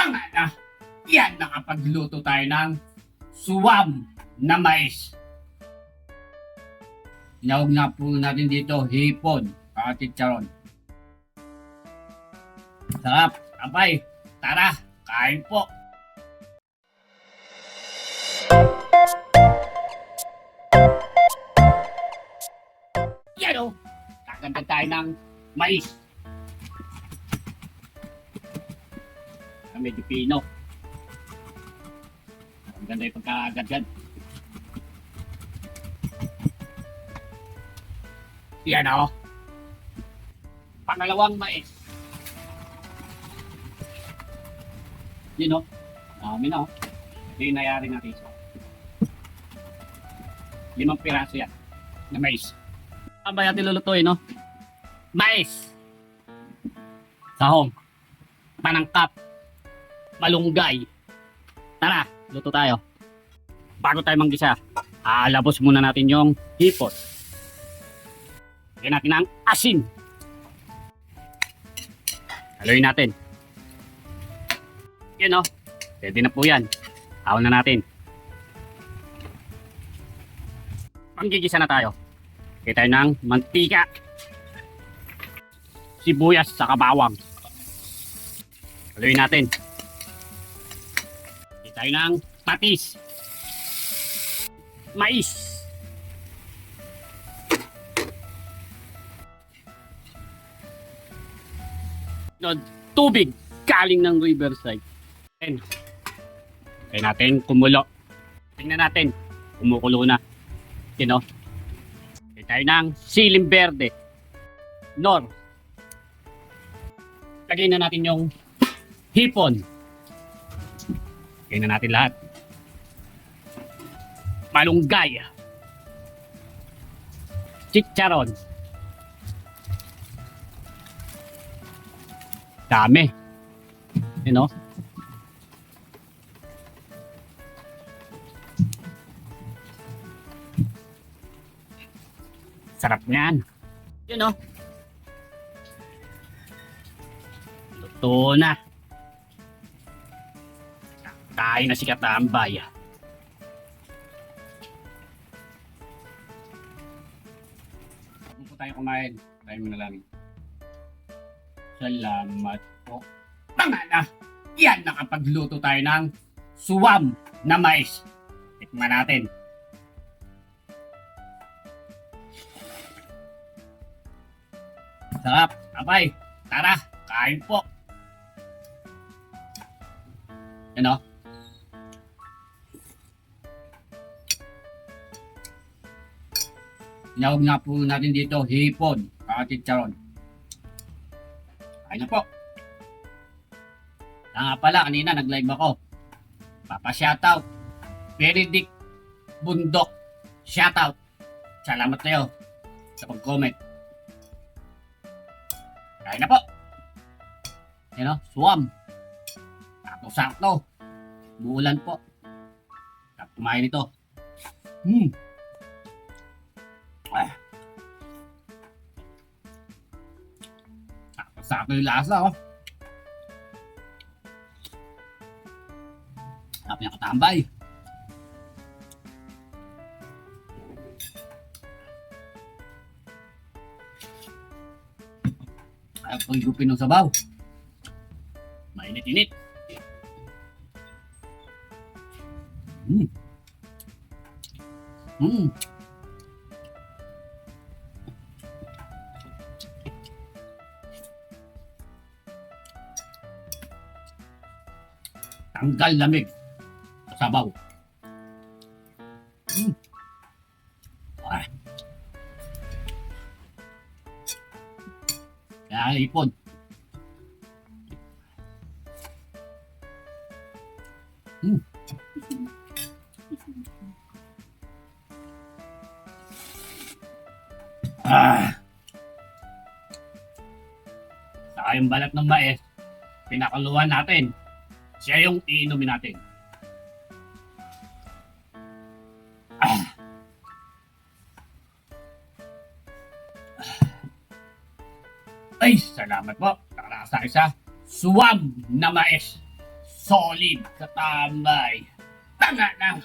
Tanga na! Yan, nakapagluto tayo ng suwam na mais. Tinawag nga po natin dito hipon, chicharon. Sarap! Abay! Tara! Kain po! Yan o! Kaganda tayo ng mais. Medyo pino. Ang ganda yung pagkagad-gad. Yan o. Pangalawang mais. Yun o. Dami na o. Ito yung nayari natin. 5 piraso yan na mais. Ano ba natin lulutuin, no? Mais. Sahong. Panangkap. Malunggay. Tara, luto tayo. Bago tayo manggisa, labos muna natin yung hipon. Lagyan natin ng asin. Haluin natin. Yan o. Pwede na po yan. Hawan na natin. Panggigisa na tayo. Lagyan tayo ng mantika. Sibuyas sa bawang. Haluin natin. Tayo ng patis, mais, tubig galing ng riverside. Kaya natin kumulo. Tingnan natin, kumukulo na. Tayo ng siling berde, nor. Lagyan na natin yung hipon. Lagyan na natin lahat. Malunggay. Chicharon. Dami. Yun o. Sarap niyan. Yun o. Luto na. Tayo na si Katambay. Bago po tayo kumain, tayo muna lang. Salamat po. Tanga na! Yan, nakapagluto tayo ng suwam na mais. Tikman natin. Sarap! Abay! Tara! Kain po! Yan o. Tinawag nga po natin dito hipon, chicharon. Kain na po. Nga pala, kanina nag-live ako. Papa-shoutout. Benedict Bundok. Shoutout. Salamat kayo sa pag-comment. Kain na po. Yan o, suwam. Sakto-sakto. Muulan po. Tapos kumain ito. Sakto yung lasa, oh. Sarap niya Katambay. Ayaw po higupin ng sabaw. Mainit-init. Tanggal lamig sa sabaw. Kaya ipon. Saka yung balat ng mais, pinakuluan natin. Siya yung iinumin natin. Ay, salamat po. Nakalasa sa suwam na mais. solid, katambay. Tanga na.